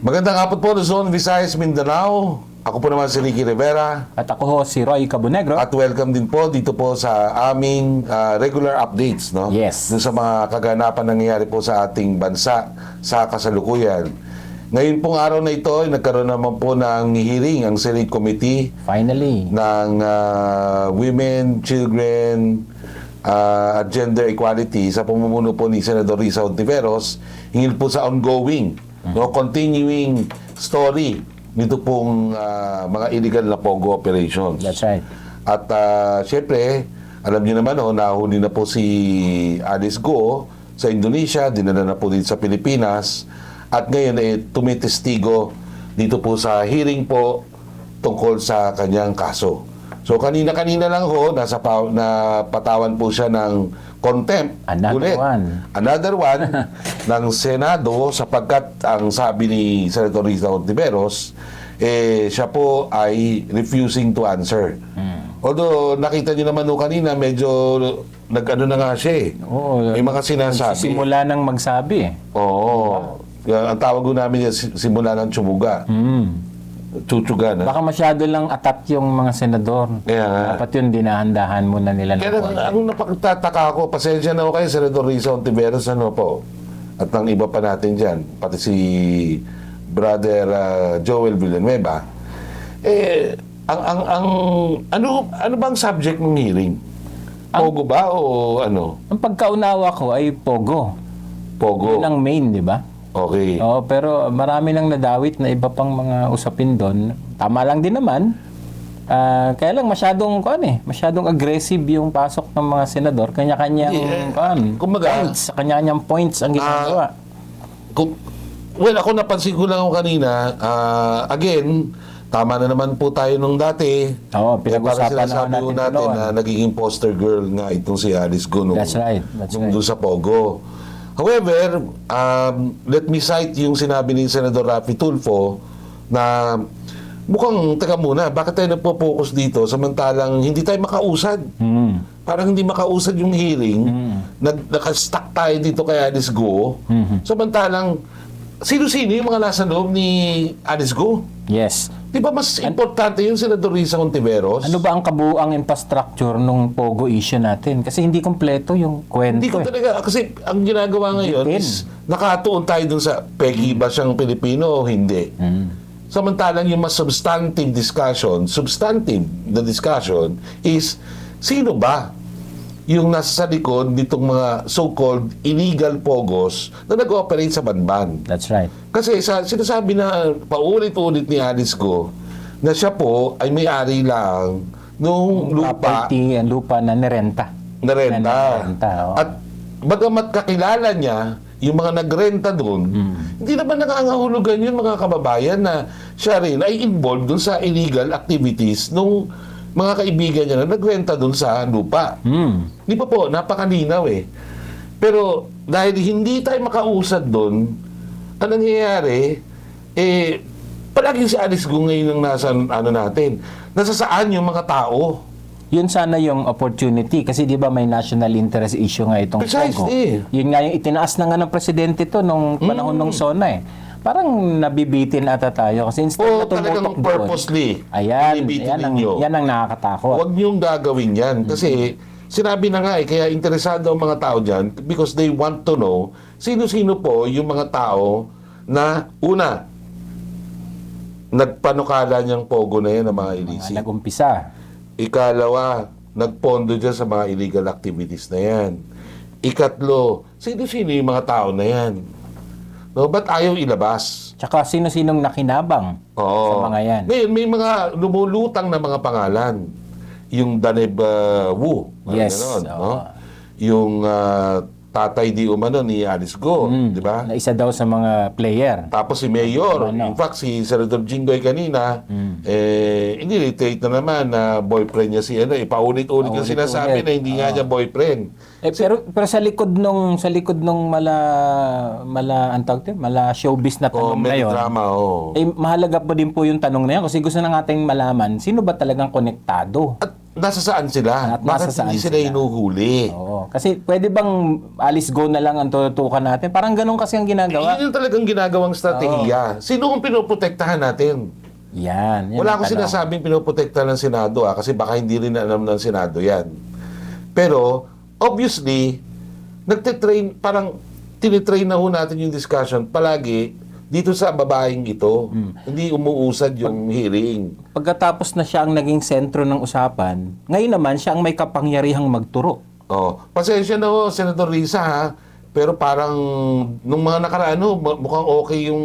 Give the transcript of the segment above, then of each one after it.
Magandang hapon po, Luzon, Visayas, Mindanao. Ako po naman si Ricky Rivera. At ako ho, si Roy Cabonegro. At welcome din po dito po sa aming regular updates, no? Yes. Dun sa mga kaganapan nangyayari po sa ating bansa sa kasalukuyan. Ngayon pong araw na ito, ay nagkaroon naman po ng hearing ang Senate Committee Finally. ng Women, Children, at Gender Equality sa pamumuno po ni Senador Risa Hontiveros hinggil po sa ongoing, no, continuing story nito pong mga illegal na POGO operations. That's right. At syempre, alam niyo naman, nahuli na po si Alice Go sa Indonesia, dinala na po dito sa Pilipinas, at ngayon tumitestigo dito po sa hearing po tungkol sa kanyang kaso. So kanina-kanina lang napatawan po siya ng contempt. Another one ng Senado, sapagkat ang sabi ni Senator Risa Hontiveros, siya po ay refusing to answer. Although nakita niyo naman kanina, medyo nag-ano na nga siya Oo, may mga sinasabi. simula nang magsabi. Oo. Ang tawag ko namin simula ng tsumuga. Chuchuga na. Baka masyado lang atat yung mga senador. Kaya nga. Dapat yun, dinahandahan muna nila. Kaya ang napagtataka ko, pasensya na ako kayo, Senator Risa Hontiveros, ano po, at ng iba pa natin dyan, pati si Brother Joel Villanueva, ano bang subject ng hearing? Pogo ba o ano? Ang pagkaunawa ko ay Pogo. Pogo. Yun ang main, di ba? Okay. Oo, pero marami nang nadawit na iba pang mga usapin doon. Tama lang din naman. Kaya lang masyadong aggressive yung pasok ng mga senador. Kanya-kanyang points, kanya-kanyang points ang ginagawa. Ako napansin ko lang ako kanina, again, tama na naman po tayo nung dati. Oo, pinag-usapan natin na nagiging poster girl nga itong si Alice Go nung doon sa Pogo. However, let me cite yung sinabi ni Senador Raffy Tulfo na mukhang, teka muna, bakit tayo nagpo-focus dito samantalang hindi tayo makausad? Parang hindi makausad yung hearing, nakastuck tayo dito kay Alice Go, samantalang sino-sino yung mga nasa loob ni Alice Go? Yes. Di ba mas importante yung Senador Risa Hontiveros? Ano ba ang kabuuang infrastructure nung Pogo issue natin? Kasi hindi kompleto yung kwento. Hindi ko talaga, kasi ang ginagawa ngayon is nakatuon tayo dun sa pegi ba siyang Pilipino o hindi. Samantalang yung mas substantive na discussion is sino ba yung nasa likod nitong mga so-called illegal pogos na nag-ooperate sa Banban. That's right. Kasi sinasabi na paulit-ulit ni Alice Go na siya po ay may-ari lang nung lupa na nirenta. At bagamat kakilala niya yung mga nagrenta doon, hindi naman nangangahulugan yun, mga kababayan, na siya rin ay involved doon sa illegal activities nung mga kaibigan niya na nagrenta doon sa lupa. Di pa po, napakalinaw Pero dahil hindi tayo makausad doon, ang nangyayari, palaging si Alice Go ngayon ang nasa natin. Nasa saan yung mga tao? Yun sana yung opportunity kasi di ba may national interest issue nga itong Pogo. Yun nga yung itinaas na nga ng presidente to nung panahon ng SONA Parang nabibitin ata tayo kasi instead na talagang purposely. Yan ang nakakatakot. Huwag niyong gagawin yan kasi sinabi na nga kaya interesado ang mga tao dyan because they want to know sino-sino po yung mga tao na una, nagpanukala niyang Pogo na yan ng mga illicit. Nag-umpisa. Ikalawa, nagpondo dyan sa mga illegal activities na yan. Ikatlo, sino-sino yung mga tao na yan? No, ba't ayaw ilabas? Tsaka sino-sinong nakinabang sa mga yan? Ngayon, may mga lumulutang na mga pangalan. Yung Daneb Wu. Yes. Ganon, no? Yung tatay di umano ni Alice Go, di ba? Na isa daw sa mga player. Tapos si Mayor, in fact, si Senator Jinggoy kanina, inilitate na naman na boyfriend niya si paulit-ulit yung sinasabi na hindi nga niya boyfriend. Pero sa likod nung mala showbiz na tanong na yun. Drama, mahalaga pa din po yung tanong na yan kasi gusto na nating malaman sino ba talagang konektado. At nasa saan sila? At nasa Bakit saan hindi sila sila? hinuhuli? Oo. Kasi pwede bang Alice go na lang ang tututukan natin? Parang ganun kasi ang ginagawa. Yun yung talagang ginagawang strategiya. Sino ang pinoprotektahan natin? Yan Wala ang akong tanong. sinasabing pinoprotektahan ng Senado kasi baka hindi rin alam ng Senado yan. Pero, obviously, nagtitrain, parang tinitrain na ho natin yung discussion palagi dito sa babaeng ito. Hindi umuusad yung hearing. Pagkatapos na siya ang naging sentro ng usapan, ngayon naman siya ang may kapangyarihang magturo. Oh, pasensya na ho, Senator Risa ha. Pero parang nung mga nakaraan ho, mukhang okay yung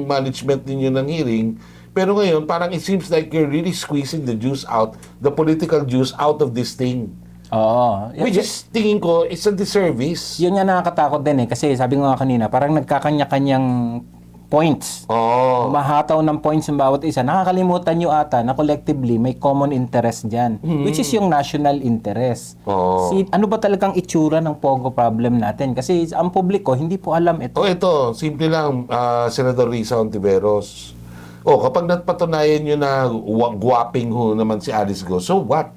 management ninyo ng hearing. Pero ngayon, parang it seems like you're really squeezing the juice out, the political juice out of this thing. Oo. Which is, tingin ko, it's a disservice. Yun nga nakakatakot din eh. Kasi sabi ko nga kanina, parang nagkakanya-kanyang points. Oo. Mahataw ng points ng bawat isa. Nakakalimutan nyo ata na collectively may common interest dyan. Which is yung national interest. Oo. Ano ba talagang itsura ng Pogo problem natin? Kasi ang publiko hindi po alam ito. O ito, simple lang, Senator Risa Ontiveros. O, kapag napatunayan nyo na guwaping ho naman si Alice Go, so what?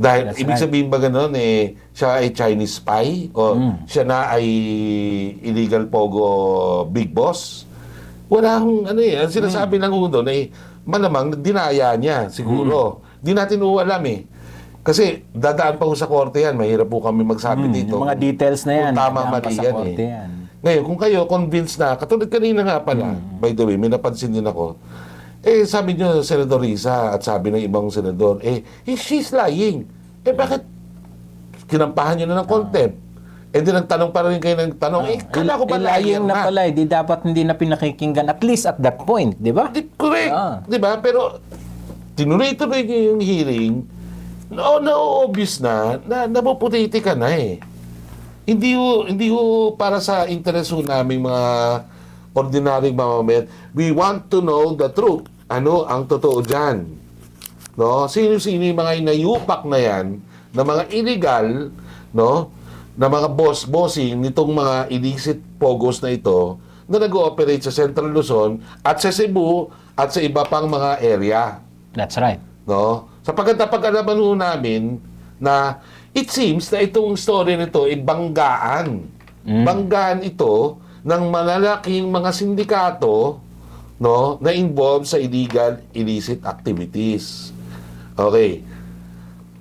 Dahil, That's ibig right. sabihin ba ganun, siya ay Chinese spy? O siya na ay illegal pogo big boss? Wala akong, ang sinasabi lang ho doon, malamang dinaya niya, siguro. Di natin ho alam Kasi dadaan pa ho sa korte yan, mahirap po kami magsabi dito. Yung mga details na yan. Kung tama, dadaan pa mali sa yan korte yan. Ngayon, kung kayo convinced na, katulad kanina nga pala, by the way, may napansin din ako, sabi niyo, Senador Risa, at sabi ng ibang senador, she's lying. Bakit kinampahan niyo na ng contempt? Di nagtanong pa rin kayo ng tanong, kala ko ba lying na pala, di dapat hindi na pinakikinggan, at least at that point, di ba? Correct. Di ba? Pero, tinuloy-tuloy niyo yung hearing, obvious na napuputi ka na Hindi ho para sa interes ho namin mga ordinaryong mamamayan. We want to know the truth. Ano ang totoo dyan? No? Sino-sino yung mga inayupak na yan, na mga illegal, no? Na mga bossing nitong mga illicit pogos na ito, na nag-ooperate sa Central Luzon, at sa Cebu, at sa iba pang mga area. That's right. No? Sapagkat napag-alaman ho namin na it seems na itong story nito ay banggaan. Banggaan ito ng malalaking mga sindikato, no, na involved sa illegal, illicit activities. Okay.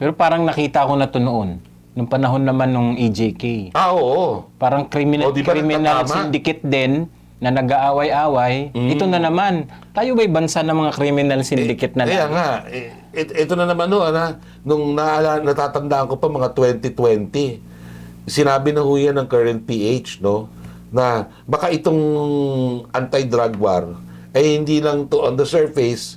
Pero parang nakita ko na to noon. Nung panahon naman nung EJK. Oo. Parang criminal, O, di ba criminal nagtatama? syndicate din na nag-aaway-away. Ito na naman. Tayo ba'y bansa ng mga criminal syndicate na Kaya lang? nga, ito na naman nung natatandaan ko pa mga 2020, sinabi na ho yan ng current PH, no, na baka itong anti-drug war ay hindi lang to on the surface,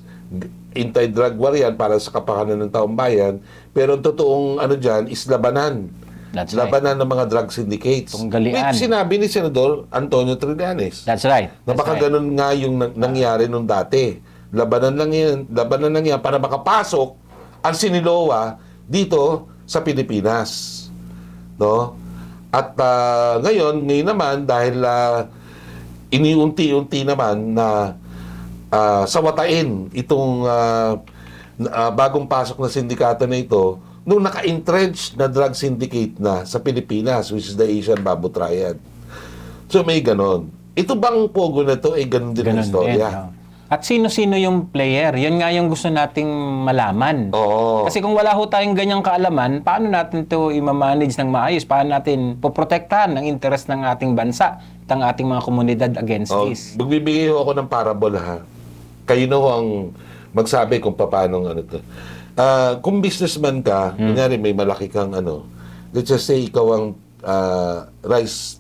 anti-drug war yan para sa kapakanan ng taong bayan, pero ang totoong dyan is labanan. That's right. Labanan ng mga drug syndicates. Tunggalian. Which sinabi ni Senador Antonio Trillanes. That's right. Na baka ganun nga yung nangyari nung dati. Labanan lang yan para makapasok ang Siniloa dito sa Pilipinas. No? At ngayon naman dahil iniunti-unti naman na sawatain itong bagong pasok na sindikato na ito nung naka-entrenched na drug syndicate na sa Pilipinas, which is the Asian Babu Triad. So may ganon. Ito bang pogo na to ay ganon din ang istorya? At sino-sino yung player? Yan nga yung gusto nating malaman. Oo. Kasi kung wala ho tayong ganyang kaalaman, paano natin ito i-manage ng maayos? Paano natin poprotektahan ang interest ng ating bansa at ang ating mga komunidad against this? Magbibigay ho ako ng parable Kayo na ho ang magsabi kung paano to. Kung businessman ka, kunyari may malaki kang let's just say ikaw ang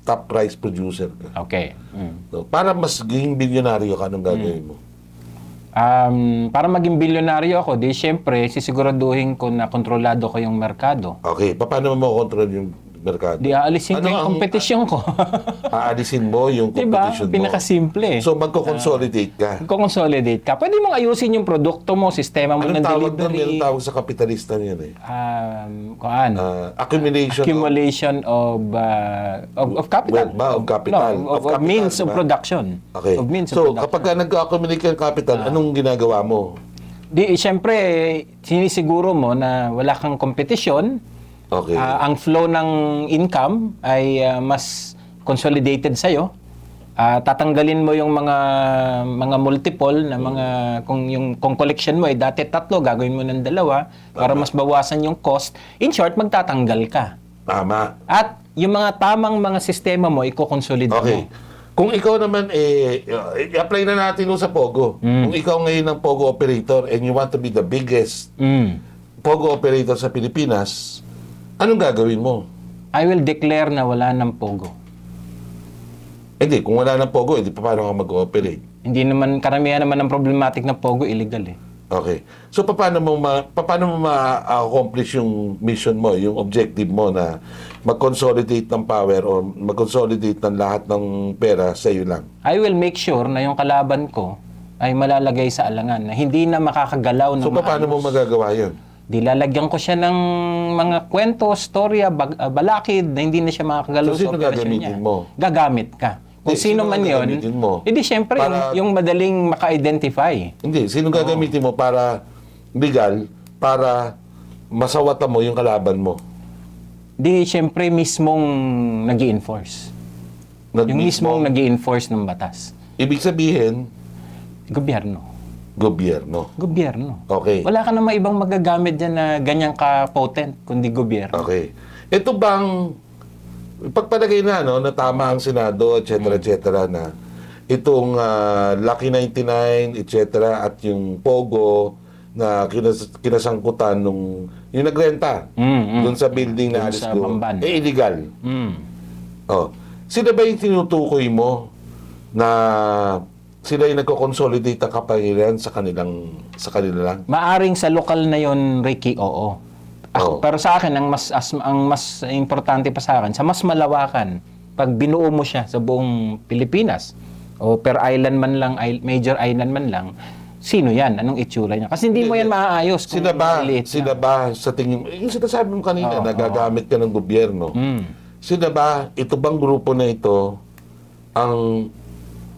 top rice producer ka. Okay. No? Para mas maging bilyonaryo ka, anong gagawin mo? Para maging bilyonaryo ako, di syempre, sisiguraduhin ko na kontrolado ko yung merkado. Okay, paano mo control yung merkado? Di aalisin ko yung kompetisyon ko. Aalisin mo yung Diba? competition mo. Pinakasimple. So, magko-consolidate ka. Kung consolidate ka, pwede mong ayusin yung produkto mo, sistema mo Anong ng tawag doon? delivery. Anong tawag sa kapitalista niyan Kung ano? Accumulation of capital. Of capital. No, of means of production. Okay. Of means of So, production. kapag nag-accumulate ka ng capital, anong ginagawa mo? Di, siyempre, sinisiguro mo na wala kang kompetisyon. Okay. Ang flow ng income ay mas consolidated sa'yo. Tatanggalin mo yung mga multiple na mga kung collection mo ay dati 3, gagawin mo ng 2 para mas bawasan yung cost. In short, magtatanggal ka. Tama. At yung mga tamang mga sistema mo, i-consolidate Okay. mo. Kung ikaw naman, i-apply na natin sa Pogo. Kung ikaw ngayon ang Pogo operator and you want to be the biggest Pogo operator sa Pilipinas, anong gagawin mo? I will declare na wala ng Pogo. Hindi, kung wala ng Pogo, hindi pa paano ka mag-ooperate? Hindi naman, karamihan naman ng problematic na Pogo, illegal eh. Okay. So, paano mo ma-accomplish yung mission mo, yung objective mo na mag-consolidate ng power o mag-consolidate ng lahat ng pera sa iyo lang? I will make sure na yung kalaban ko ay malalagay sa alangan, na hindi na makakagalaw ng So, paano mo magagawa yun? Dilalagyan ko siya ng mga kwento, storya, balakid na hindi na siya makakagalaw So, sino sa operasyon gagamitin niya. mo? Gagamit ka. Kung sino man yun, gagamitin mo? hindi siyempre yung madaling maka-identify. Hindi, sino gagamitin mo para legal, para masawatan mo yung kalaban mo? Di siyempre mismong nag-i-enforce. Yung mismong nag-i-enforce ng batas. Ibig sabihin, Gobyerno. gobyerno. Gobyerno. Okay. Wala ka namang ibang magagamit dyan na ganyang ka-potent, kundi gobyerno. Okay. Ito bang pagpalagay na na tama ang Senado, etc. na itong Lucky 99, etc. at yung Pogo na kinasangkutan yung nagrenta doon sa building na Doon Alice sa Go, Bamban. illegal. Mm. Oh. Sila ba yung tinutukoy mo na sila yung nagko-consolidate ang kapangyarihan sa kanila lang? Maaring sa lokal na yon, Ricky, oo. Oo. Pero sa akin, ang mas importante pa sa akin, sa mas malawakan, pag binuo mo siya sa buong Pilipinas, o per island man lang, major island man lang, sino yan? Anong itsura niya? Kasi hindi mo yan maaayos kung maliit Sila lang. ba sa tingin mo, yung sinasabi mo kanina, nagagamit ka ng gobyerno, sila ba, ito bang grupo na ito, ang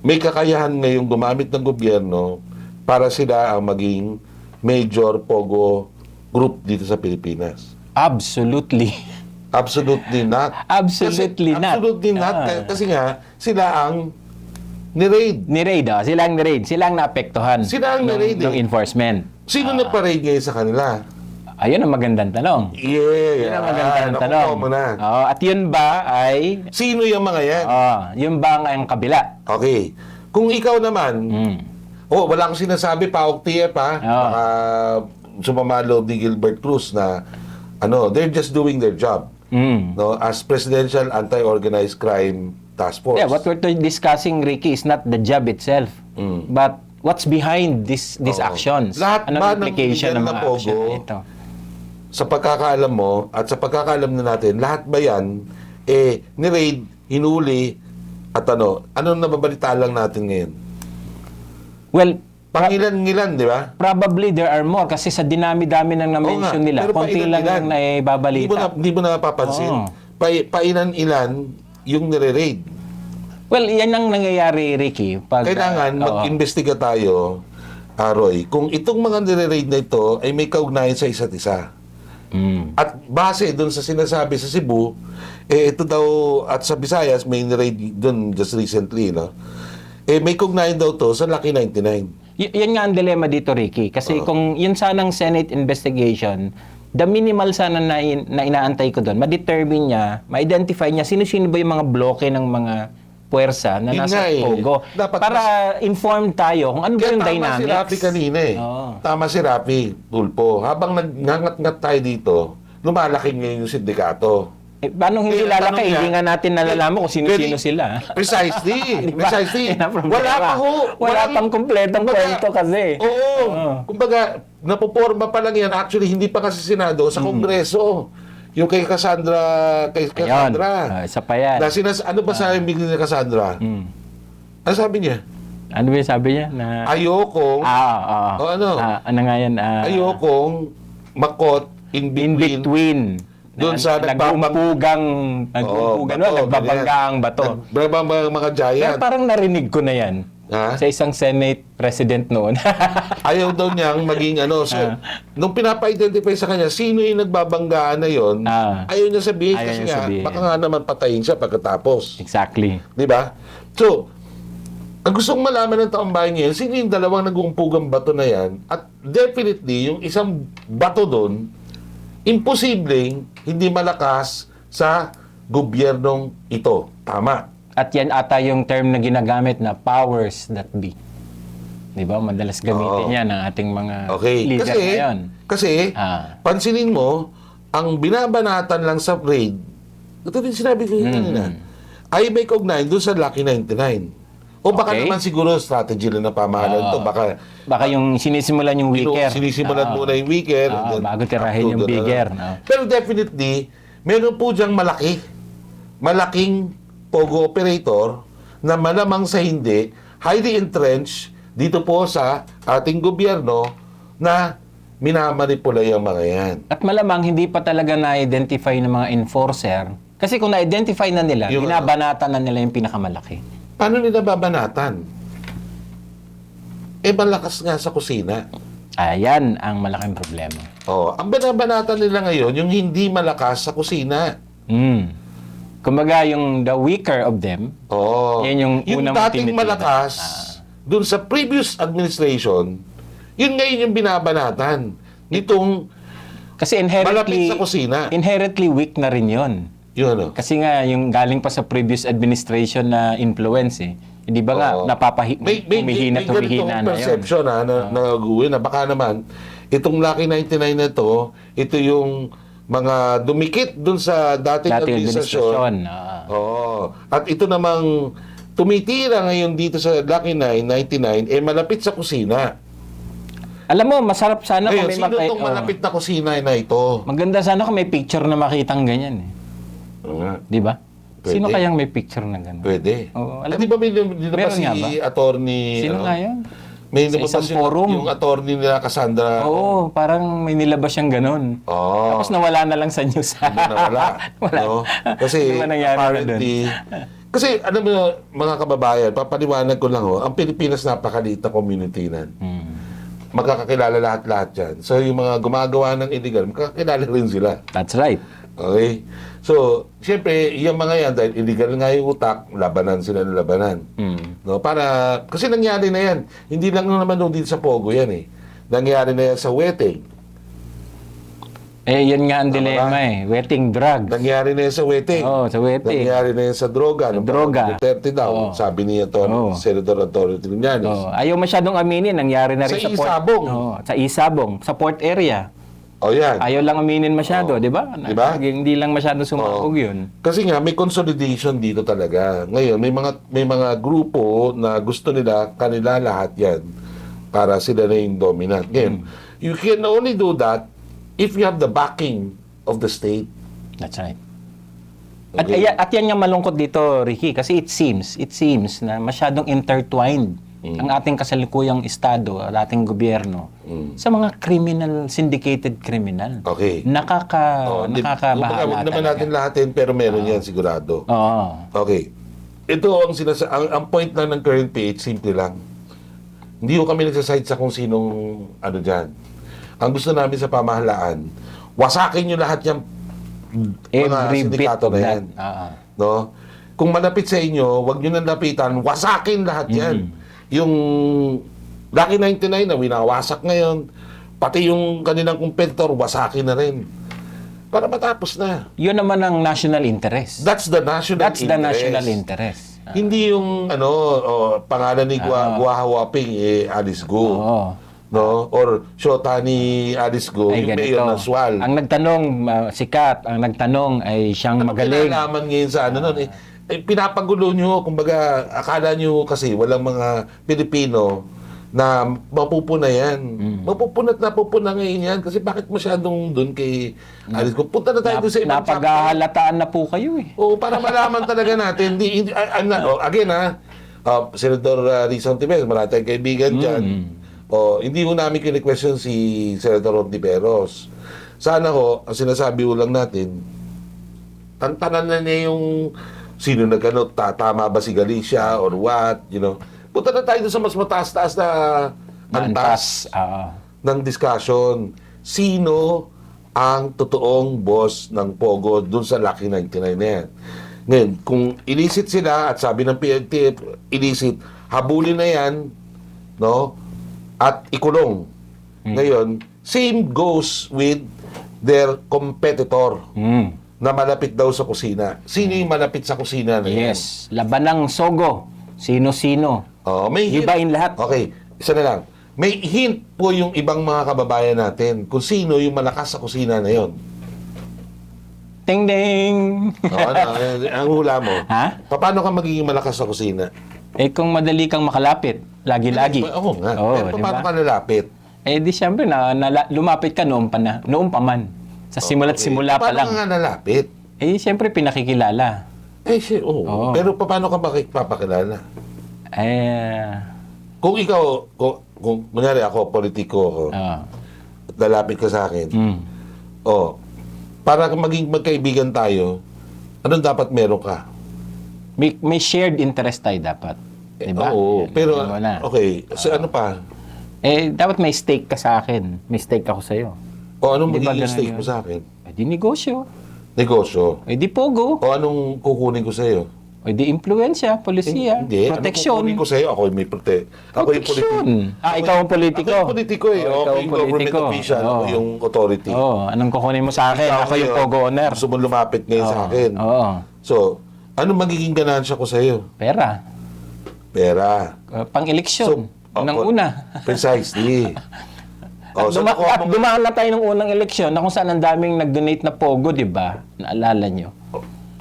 may kakayahan ngayong gumamit ng gobyerno para sila ang maging major Pogo group dito sa Pilipinas? Absolutely. Absolutely not. Absolutely not. Absolutely not. Kasi nga, sila ang ni-raid. Ni-raid, sila ang ni-raid. Sila ang naapektuhan Sila ang ni-raid ng enforcement. Sino na pa-raid ngayon sa kanila? Ayun ang magandang tanong. Yeah. Yun ang magandang tanong. Nakuha mo na. At yun ba ay... Sino yung mga yan? yun ba ang kabila? Okay. Kung ikaw naman, wala akong sinasabi, Paok TF ha, baka sumama loob ni Gilbert Cruz na they're just doing their job. No, as Presidential Anti-Organized Crime Task Force. Yeah, what we're discussing, Ricky, is not the job itself, but what's behind these actions. Lahat Anong ba ng implication ng illegal na mga action Pogo? na ito? Sa pagkakaalam mo at sa pagkakaalam na natin, lahat ba yan ni-raid, hinuli at ano nababalita lang natin ngayon? Well, Pangilan-ngilan, di ba? probably there are more kasi sa dinami-dami ng na-mention nila, Pero konti lang pailan-ilan. yung naibabalita. Hindi mo na napapansin. Oo. Pailan-ilan yung nire-raid. Well, yan ang nangyayari, Ricky. Pag, Kailangan oo. mag-imbestiga tayo, Roy, kung itong mga nire-raid na ito ay may kaugnayan sa isa't isa. At base doon sa sinasabi sa Cebu, ito daw, at sa Visayas, may nire-raid doon just recently, no? May kaugnayan daw to sa Lucky 99. Yan nga ang dilemma dito, Ricky. Kasi kung yun sanang Senate investigation, the minimal sana na inaantay ko doon, ma-determine niya, ma-identify niya sino-sino ba yung mga bloke ng mga puwersa na Yun nasa nga eh. Pogo. Dapat Para informed tayo kung ano ba Kaya yung tama dynamics. si Rafi kanina eh. Oo. Tama si Rafi, Tulpo. Habang nagngangat-ngat tayo dito, lumalaki ngayon yung sindikato. Paano hindi Eh, lalaki? tanong niya, Hindi nga natin nalalaman kung sino-sino sila. Precisely. Di ba? Precisely. Yan ang problema. Wala pa ho. Wala pang kumpletong kwento kasi. Oo. Kumbaga, napoporma pa lang yan. Actually, hindi pa kasi Senado, sa Kongreso. Yung kay Cassandra, Ayun. Cassandra. Isa pa yan. Ano ba sabi ni Cassandra? Ano sabi niya? Ano ba yung sabi niya? Na... Ayokong, O ano? ano nga yan? ayokong makot in In between. between. Doon sa nag-uumpugang, Oo, nagbabangga ang bato. Mga Pero giant. parang narinig ko na yan. Ha? Sa isang Senate President noon. Ayaw daw niyang maging ano. So, nung pinapa-identify sa kanya, sino yung nagbabanggaan na yon, ayaw niya sabihin Ayaw kasi niya nga, sabihin. baka nga naman patayin siya pagkatapos. Exactly. Di ba? So, ang gustong malaman ng taong bayan ngayon, sino yung dalawang nag-uumpugang bato na yan? At definitely, yung isang bato doon, imposibleng hindi malakas sa gobyernong ito. Tama. At yan ata yung term na ginagamit na powers that be. Di ba? Madalas gamitin yan ng ating mga leader ngayon. Kasi, pansinin mo, ang binabanatan lang sa raid, ito din sinabi ko yun na, ay may kaugnay doon sa Lucky 99. O baka naman siguro strategy lang na pamahalaan to. Baka yung sinisimulan yung weaker. Sinisimulan muna yung weaker. Bago tirahin yung bigger. Pero definitely, meron po diyang malaking pogo operator na malamang sa hindi, highly entrenched dito po sa ating gobyerno na minamanipula yung mga yan. At malamang hindi pa talaga na-identify ng mga enforcer. Kasi kung na-identify na nila, binabanatan na nila yung pinakamalaki. Paano nila babanatan? Malakas nga sa kusina. Ayan ang malaking problema. Ang binabanatan nila ngayon, yung hindi malakas sa kusina. Kumbaga, yung the weaker of them, yan yung unang dating malakas, dun sa previous administration, yun ngayon yung binabanatan. Nitong kasi malapit sa kusina. Inherently weak na rin yun. Yun, Kasi nga, yung galing pa sa previous administration na influence Hindi ba nga, humihina na yun. Perception na nag-uwi na baka naman, itong Lucky 99 na to, ito yung mga dumikit dun sa dating administrasyon. At ito namang tumitira ngayon dito sa Lucky 99, malapit sa kusina. Alam mo, masarap sana kung may sino itong malapit na kusina na ito? Maganda sana kung may picture na makitang ganyan Di ba? Pwede. Sino kayang may picture na gano'n? Pwede. Di ba may nilabas si attorney? Sino nga yun? May nilabas yung attorney nila Cassandra. Oo, parang may nilabas siyang gano'n. Tapos nawala na lang sa news. Nawala. No? Kasi apparently, kasi alam mo mga kababayan, papaliwanag ko lang ang Pilipinas napakaliit na community nan. Magkakakilala lahat-lahat yan. So yung mga gumagawa ng illegal, magkakakilala rin sila. That's right. Okay? So, siyempre, yung mga yan, dahil illegal nga yung utak, labanan sila ng labanan. No? Kasi nangyari na yan. Hindi lang naman doon dito sa Pogo yan Nangyari na yan sa Weteng. Yan nga ang dilema Wetting drug. Nangyari na yan sa Weteng. Sa Weteng. Nangyari na yan sa droga. Droga. Duterte daw, sabi niya Senator Antonio Trillanes. Ayaw masyadong aminin, nangyari na rin sa Isabong. Sa Isabong, sa port area. Yan. Ayaw lang aminin masyado, di ba? Diba? Hindi lang masyado sumabog yun. Kasi nga, may consolidation dito talaga. Ngayon, may mga grupo na gusto nila, kanila lahat yan, para sila na yung dominant. Ngayon, you can only do that if you have the backing of the state. That's right. Okay. At yan yung malungkot dito, Ricky, kasi it seems na masyadong intertwined ang ating kasalukuyang estado, ang ating gobyerno, sa mga syndicated criminal. Okay. Nakakabahala Huwag naman natin lahatin, pero meron yan sigurado. Okay. Ito ang point lang ng current PH, simple lang. Hindi ko kami nagsaside sa kung sinong dyan. Ang gusto namin sa pamahalaan, wasakin nyo lahat yung mga sindikato na yan. No? Kung malapit sa inyo, wag nyo nang lapitan, wasakin lahat yan. Yung Lucky 99 na winawasak ngayon, pati yung kanilang competitor, wasakin na rin. Para matapos na. Yun naman ang national interest. That's the national interest. Hindi yung pangalan ni Gua Hawaping Alice Go. No? Or Shota ni Alice Go, yung mayor ng Sual. Ang nagtanong, sikat, ang nagtanong ay siyang magaling. Kinalaman ngayon sa pinapagulo nyo, kumbaga, akala nyo kasi walang mga Pilipino na mapupuna yan. Mapupuna ngayon yan. Kasi bakit masyadong doon kay Alice Go? Punta na tayo doon sa ibang Napaghahalataan na po kayo para malaman talaga natin. Again Senator Rizal Tiberos, marami tayong kaibigan dyan. Hindi ho namin kini-question si Senator Ontiveros. Sana ang sinasabi lang natin, tantanan na niya yung sino tama ba si Galicia or what, punta na tayo doon sa mas mataas-taas na antas ng discussion. Sino ang totoong boss ng Pogo doon sa Lucky 99 na yan? Ngayon, kung illicit sila at sabi ng PNP, illicit, habulin na yan, no? At ikulong. Ngayon, same goes with their competitor na malapit daw sa kusina. Sino yung malapit sa kusina na yan? Yes. Labanang Sogo. Sino-sino. Oh, may hint. Ibain lahat. Okay, isa na lang. May hint po yung ibang mga kababayan natin kung sino yung malakas sa kusina na yon. Ting ding. Ang hula mo. Ha? Paano ka magiging malakas sa kusina? Eh kung madali kang makalapit, lagi-lagi. Oo nga. Oo, Pero paano diba? ka lalapit? Eh di syempre lumapit ka noon pa man. Sa simula't simula pa lang. Paano ka nalapit? Eh syempre pinakikilala. Oo. Pero paano ka makikipapakilala? Kung ikaw, kung kunyari ako, politiko ako, at lalapit ka sa akin, para maging magkaibigan tayo, anong dapat meron ka? May shared interest tayo dapat. Diba? Oo. Yan, Pero, yun muna. okay. So, ano pa? Eh, dapat may stake ka sa akin. May stake ako sa'yo. O anong Di ba magiging ganun stake yun? mo sa akin? Eh, di negosyo. Negosyo. Eh, di pogo. O anong kukunin ko sa'yo? Eh, di influensya, polisiya, Hindi. proteksyon. Anong kukunin ko sa'yo? Ako yung may Ako yung politiko. Ikaw ang politiko. Ako yung politiko eh. Oh, Ako ikaw yung ang government politiko. official. Ako Oo. yung authority. Anong kukunin mo sa akin? Ako yung pogo owner. Gusto mo lumapit ngayon sa akin. Oo. So, anong magiging ganansya ko sa'yo? Pera. Pera. Pang-eleksyon. Unang-una. Precisely. So, Dumaan na tayo ng unang eleksyon na kung saan ang daming nag-donate na pogo, di ba? Naalala nyo?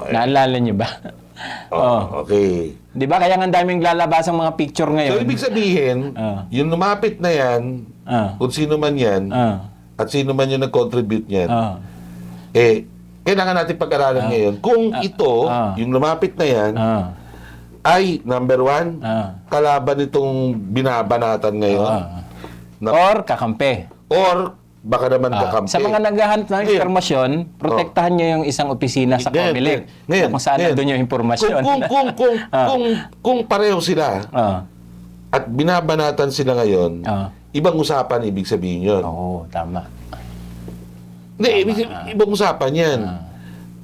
Naalala nyo ba? Okay. Di ba? Kaya nga ang daming lalabas ang mga picture So, ngayon. ibig sabihin, yung lumapit na yan, kung sino man yan, at sino man yung nag-contribute niyan, kailangan natin pag-aralan ngayon kung ito, yung lumapit na yan, ay, number one, kalaban itong binabanatan ngayon. Or kakampi. Or, baka naman kakampi. Sa mga naghahanap ng impormasyon, protektahan nyo yung isang opisina sa Comelec. Ngayon, Kung saan nandun yung impormasyon. Kung pareho sila, at binabanatan sila ngayon, ibang usapan, ibig sabihin yun. Oo, tama. Hindi, ibang usapan yan.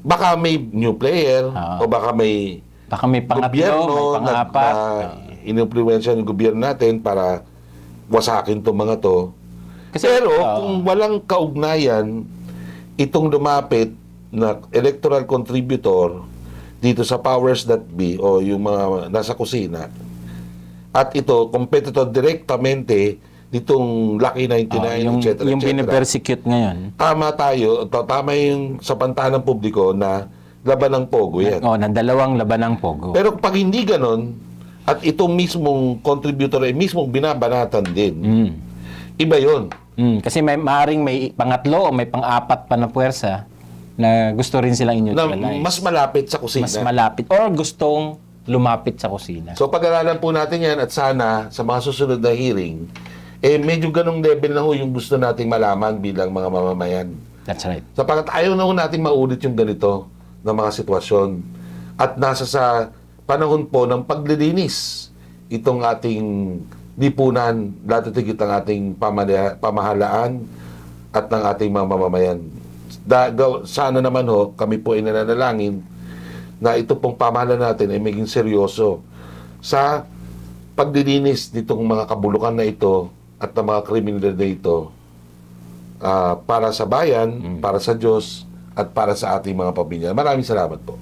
Baka may new player, o baka may pangatlo, gobyerno may pang-apat. Inumpluwensya ng gobyerno natin para wasakin itong mga to. Kasi, Pero kung walang kaugnayan itong lumapit na electoral contributor dito sa powers that be o yung mga nasa kusina at ito competitor direktamente ditong Lucky 99 etc. yung bine-persecute ngayon. Tama yung sa pantahan ng publiko na laban ng pogo yan. Ng dalawang labanang pogo. Pero pag hindi ganon, at itong mismong contributor ay mismong binabanatan din, iba yun. Kasi maaaring may pangatlo o may pang-apat pa na puwersa na gusto rin silang Na i-neutralize. mas malapit sa kusina. Mas malapit. Or gustong lumapit sa kusina. So pag-aralan po natin yan at sana sa mga susunod na hearing, medyo ganong level na ho yung gusto nating malaman bilang mga mamamayan. That's right. Sapagkat ayaw na ho nating maulit yung ganito na mga sitwasyon. At nasa sa panahon po ng paglilinis itong ating lipunan, lahat tigit ang ating pamahalaan at ng ating mga mamamayan. Sana naman ho, kami po ay nananalangin na ito pong pamahalaan natin ay maging seryoso sa paglilinis nitong mga kabulukan na ito at ng mga kriminal na ito para sa bayan, para sa Diyos, at para sa ating mga pamilya. Maraming salamat po.